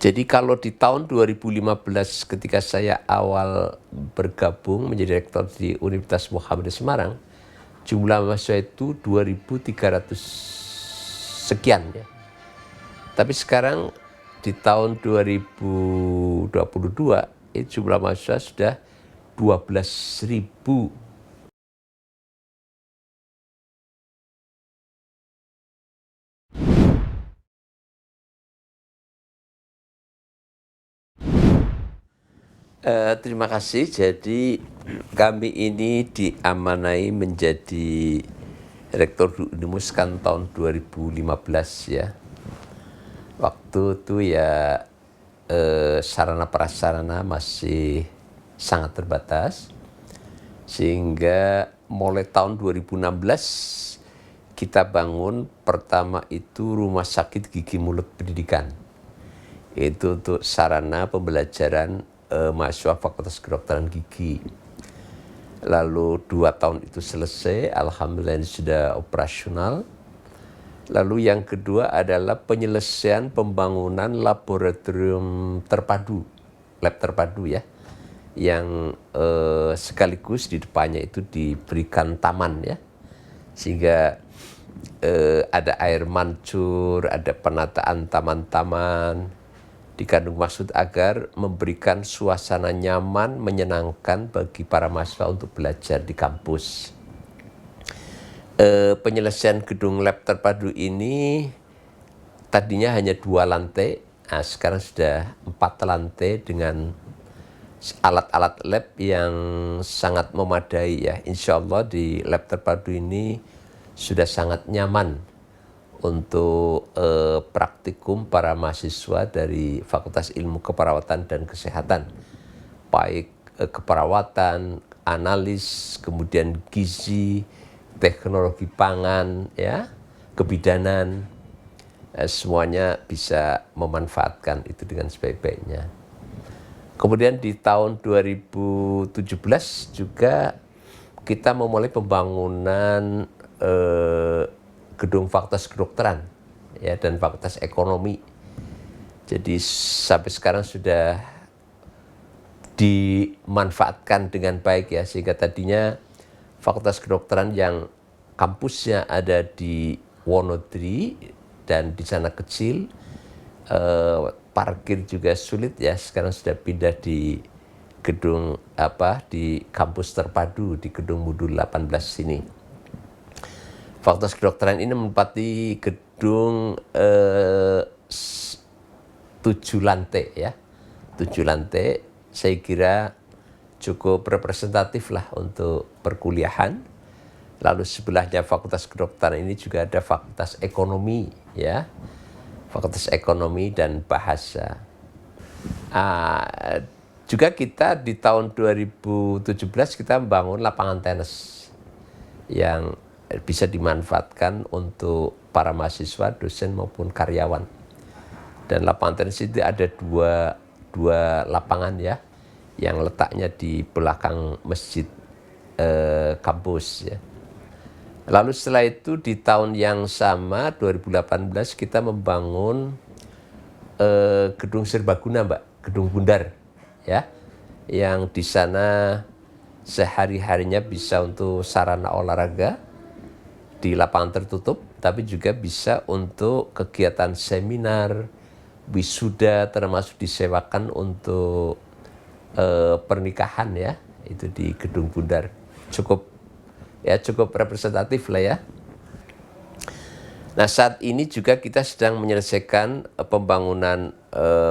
Jadi kalau di tahun 2015 ketika saya awal bergabung menjadi rektor di Universitas Muhammadiyah Semarang, jumlah mahasiswa itu 2.300 sekian ya. Tapi sekarang di tahun 2022 itu jumlah mahasiswa sudah 12.000. Terima kasih. Jadi kami ini diamanai menjadi rektor Unimus kan tahun 2015 ya. Waktu itu ya sarana prasarana masih sangat terbatas, sehingga mulai tahun 2016 kita bangun pertama itu Rumah Sakit Gigi Mulut Pendidikan. Itu untuk sarana pembelajaran mahasiswa Fakultas Kedokteran Gigi. Lalu 2 tahun itu selesai, alhamdulillah ini sudah operasional. Lalu yang kedua adalah penyelesaian pembangunan laboratorium terpadu, lab terpadu ya, yang sekaligus di depannya itu diberikan taman ya, sehingga ada air mancur, ada penataan taman-taman, dikandung maksud agar memberikan suasana nyaman, menyenangkan bagi para mahasiswa untuk belajar di kampus. Penyelesaian gedung lab terpadu ini tadinya hanya 2 lantai, nah sekarang sudah 4 lantai dengan alat-alat lab yang sangat memadai ya. Insya Allah di lab terpadu ini sudah sangat nyaman untuk praktikum para mahasiswa dari Fakultas Ilmu Keperawatan dan Kesehatan, baik keperawatan, analis, kemudian gizi, teknologi pangan, ya, kebidanan, semuanya bisa memanfaatkan itu dengan sebaik-baiknya. Kemudian di tahun 2017 juga kita memulai pembangunan gedung Fakultas Kedokteran ya, dan Fakultas Ekonomi. Jadi sampai sekarang sudah dimanfaatkan dengan baik ya, sehingga tadinya Fakultas Kedokteran yang kampusnya ada di Wonodri dan di sana kecil, parkir juga sulit ya, sekarang sudah pindah di gedung di kampus terpadu di gedung Modul 18 sini. Fakultas Kedokteran ini menempati gedung 7 lantai ya. 7 lantai saya kira cukup representatif lah untuk perkuliahan. Lalu sebelahnya Fakultas Kedokteran ini juga ada Fakultas Ekonomi ya. Fakultas Ekonomi dan Bahasa. Juga kita di tahun 2017 kita membangun lapangan tenis yang bisa dimanfaatkan untuk para mahasiswa, dosen maupun karyawan. Dan lapangan tenis itu ada dua lapangan ya, yang letaknya di belakang masjid kampus ya. Lalu setelah itu di tahun yang sama 2018 kita membangun gedung serbaguna gedung bundar ya, yang di sana sehari-harinya bisa untuk sarana olahraga di lapangan tertutup, tapi juga bisa untuk kegiatan seminar, wisuda, termasuk disewakan untuk pernikahan ya, itu di gedung bundar. Cukup representatif lah ya. Nah saat ini juga kita sedang menyelesaikan pembangunan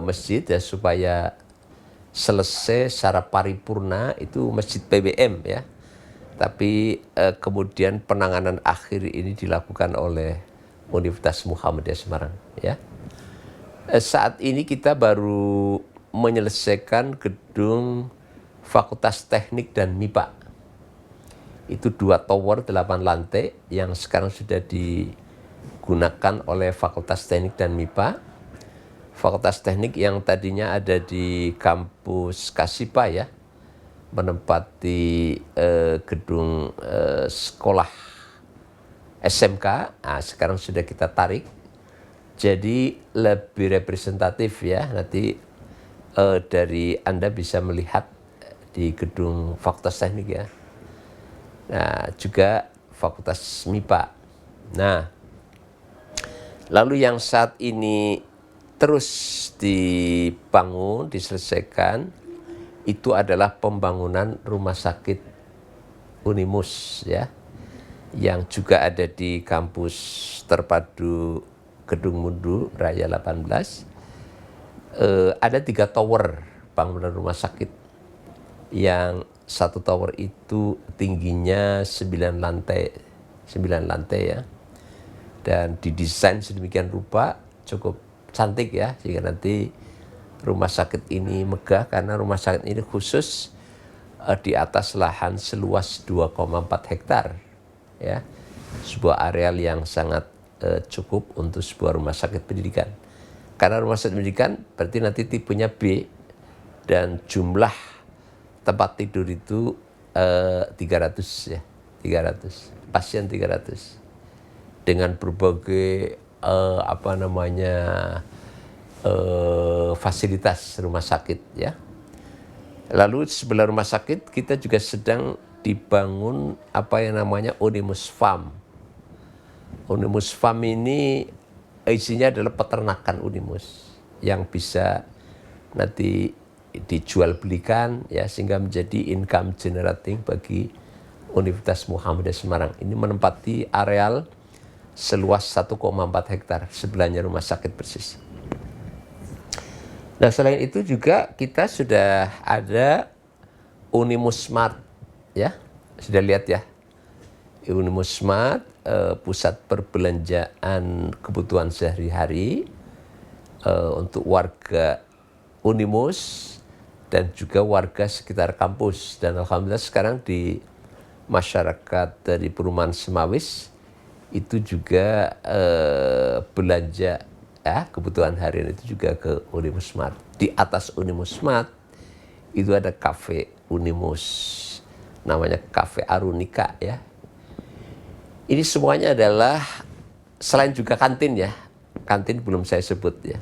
masjid ya, supaya selesai secara paripurna itu masjid PBM ya. Tapi kemudian penanganan akhir ini dilakukan oleh Universitas Muhammadiyah Semarang ya. Saat ini kita baru menyelesaikan gedung Fakultas Teknik dan MIPA. Itu 2 tower 8 lantai yang sekarang sudah digunakan oleh Fakultas Teknik dan MIPA. Fakultas Teknik yang tadinya ada di kampus Kasipa ya, menempati gedung sekolah SMK, sekarang sudah kita tarik Jadi lebih representatif ya, nanti dari Anda bisa melihat di gedung Fakultas Teknik ya. Nah, juga Fakultas MIPA. Nah, lalu yang saat ini terus dibangun, diselesaikan, itu adalah pembangunan rumah sakit Unimus ya, yang juga ada di kampus terpadu Gedung Mundu Raya 18. Ada 3 tower bangunan rumah sakit, yang satu tower itu tingginya 9 lantai ya, dan didesain sedemikian rupa cukup cantik ya, sehingga nanti rumah sakit ini megah karena rumah sakit ini khusus di atas lahan seluas 2,4 hektar ya, sebuah areal yang sangat cukup untuk sebuah rumah sakit pendidikan. Karena rumah sakit pendidikan berarti nanti tipenya B dan jumlah tempat tidur itu 300 ya, 300 pasien, 300 dengan berbagai fasilitas rumah sakit ya. Lalu sebelah rumah sakit kita juga sedang dibangun apa yang namanya Unimus Farm. Unimus Farm ini isinya adalah peternakan Unimus yang bisa nanti dijual belikan ya, sehingga menjadi income generating bagi Universitas Muhammadiyah Semarang. Ini menempati areal seluas 1,4 hektar, sebelahnya rumah sakit persis. Nah, selain itu juga kita sudah ada Unimus Smart ya, sudah lihat ya, Unimus Smart, pusat perbelanjaan kebutuhan sehari-hari untuk warga Unimus dan juga warga sekitar kampus. Dan alhamdulillah sekarang di masyarakat dari perumahan Semawis itu juga belanja kebutuhan harian itu juga ke Unimus Smart. Di atas Unimus Smart itu ada kafe Unimus, namanya Cafe Arunika ya. Ini semuanya adalah, selain juga kantin ya, kantin belum saya sebut ya.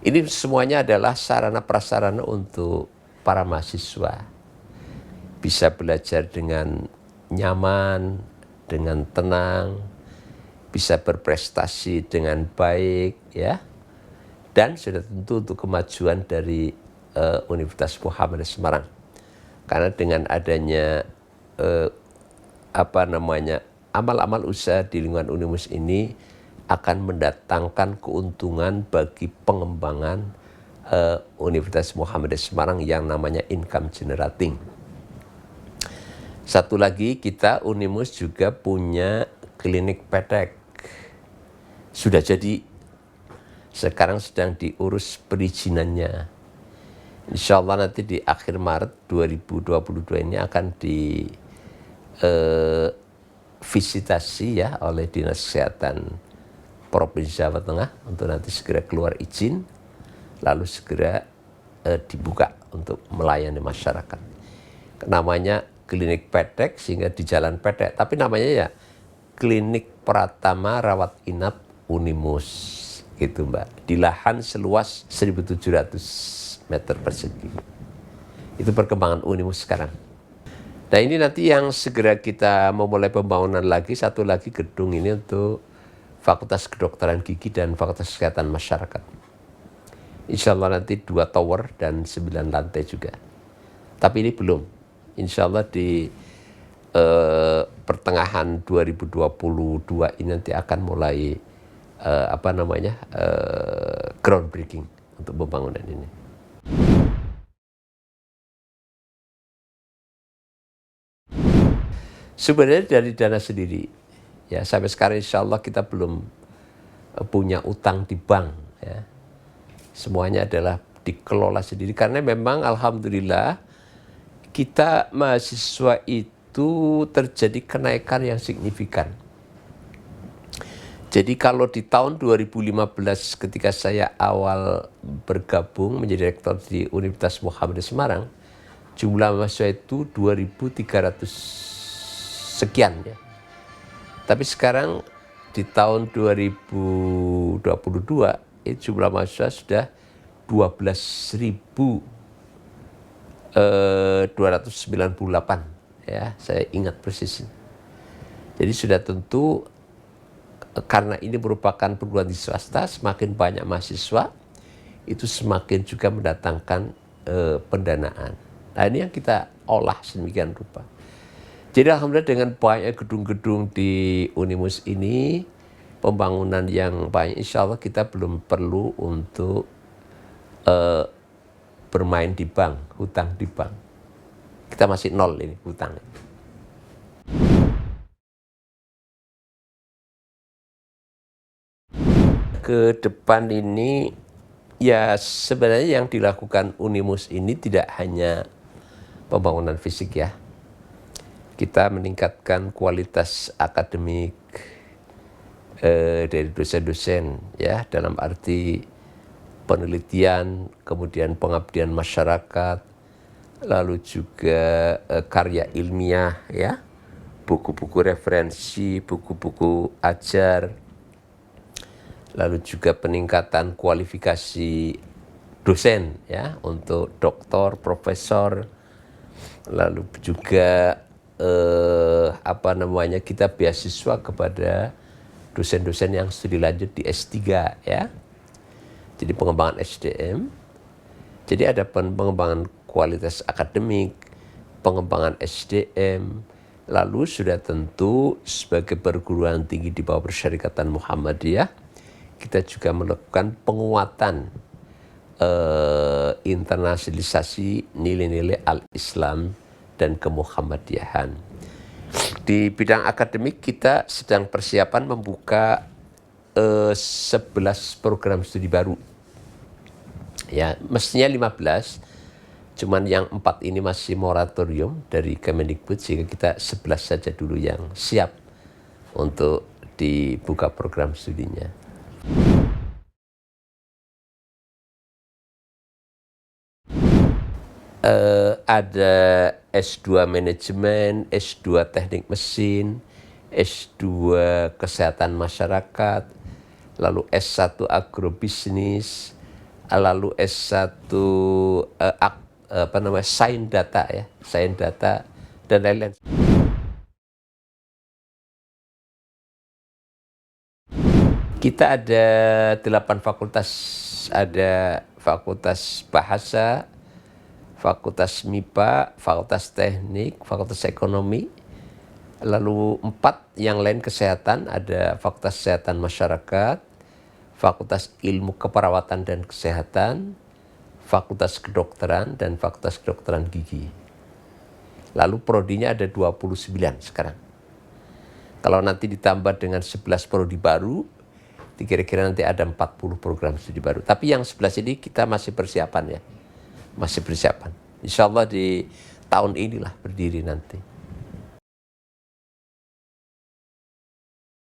Ini semuanya adalah sarana prasarana untuk para mahasiswa bisa belajar dengan nyaman, dengan tenang, bisa berprestasi dengan baik ya, dan sudah tentu untuk kemajuan dari Universitas Muhammadiyah Semarang. Karena dengan adanya amal-amal usaha di lingkungan Unimus ini akan mendatangkan keuntungan bagi pengembangan Universitas Muhammadiyah Semarang yang namanya income generating. Satu lagi, kita Unimus juga punya klinik pedek. Sudah jadi, sekarang sedang diurus perizinannya. Insya Allah nanti di akhir Maret 2022 ini akan visitasi ya oleh Dinas Kesehatan Provinsi Jawa Tengah untuk nanti segera keluar izin, lalu segera dibuka untuk melayani masyarakat. Namanya klinik pedek sehingga di jalan pedek, tapi namanya ya Klinik Pratama Rawat Inap Unimus gitu Mbak, di lahan seluas 1.700 meter persegi. Itu perkembangan Unimus sekarang. Nah, ini nanti yang segera kita memulai pembangunan lagi, satu lagi gedung ini untuk Fakultas Kedokteran Gigi dan Fakultas Kesehatan Masyarakat. Insya Allah nanti 2 tower dan 9 lantai juga. Tapi ini belum. Insya Allah di pertengahan 2022 ini nanti akan mulai groundbreaking untuk pembangunan ini. Sebenarnya dari dana sendiri, ya sampai sekarang insya Allah kita belum punya utang di bank. Ya. Semuanya adalah dikelola sendiri karena memang alhamdulillah kita mahasiswa itu terjadi kenaikan yang signifikan. Jadi kalau di tahun 2015 ketika saya awal bergabung menjadi rektor di Universitas Muhammadiyah Semarang, jumlah mahasiswa itu 2.300 sekian ya. Tapi sekarang di tahun 2022 itu jumlah mahasiswa sudah 12.298 ya, saya ingat persis. Jadi sudah tentu karena ini merupakan perguruan tinggi swasta, semakin banyak mahasiswa itu semakin juga mendatangkan pendanaan. Nah ini yang kita olah sedemikian rupa. Jadi alhamdulillah dengan banyak gedung-gedung di Unimus ini, pembangunan yang banyak, insya Allah kita belum perlu untuk bermain di bank, hutang di bank. Kita masih nol ini hutang. Ke depan ini ya sebenarnya yang dilakukan Unimus ini tidak hanya pembangunan fisik ya. Kita meningkatkan kualitas akademik dari dosen-dosen ya, dalam arti penelitian, kemudian pengabdian masyarakat, lalu juga karya ilmiah ya, buku-buku referensi, buku-buku ajar, lalu juga peningkatan kualifikasi dosen ya untuk doktor, profesor, lalu juga kita beasiswa kepada dosen-dosen yang studi lanjut di S3 ya. Jadi pengembangan SDM. Jadi ada pengembangan kualitas akademik, pengembangan SDM, lalu sudah tentu sebagai perguruan tinggi di bawah Persyarikatan Muhammadiyah, kita juga melakukan penguatan internasionalisasi nilai-nilai al-Islam dan kemuhammadiyahan. Di bidang akademik kita sedang persiapan membuka 11 program studi baru. Ya, mestinya 15, cuman yang 4 ini masih moratorium dari Kemendikbud, sehingga kita 11 saja dulu yang siap untuk dibuka program studinya. Ada S2 manajemen, S2 teknik mesin, S2 kesehatan masyarakat, lalu S1 agrobisnis, lalu S1 sains data ya, sains data dan lain-lain. Kita ada 8 fakultas, ada fakultas bahasa, fakultas MIPA, fakultas teknik, fakultas ekonomi, lalu 4 yang lain kesehatan, ada fakultas kesehatan masyarakat, fakultas ilmu keperawatan dan kesehatan, fakultas kedokteran, dan fakultas kedokteran gigi. Lalu prodinya ada 29 sekarang. Kalau nanti ditambah dengan 11 prodi baru, kira-kira nanti ada 40 program studi baru. Tapi yang 11 ini kita masih persiapan ya. Masih persiapan. Insya Allah di tahun inilah berdiri nanti.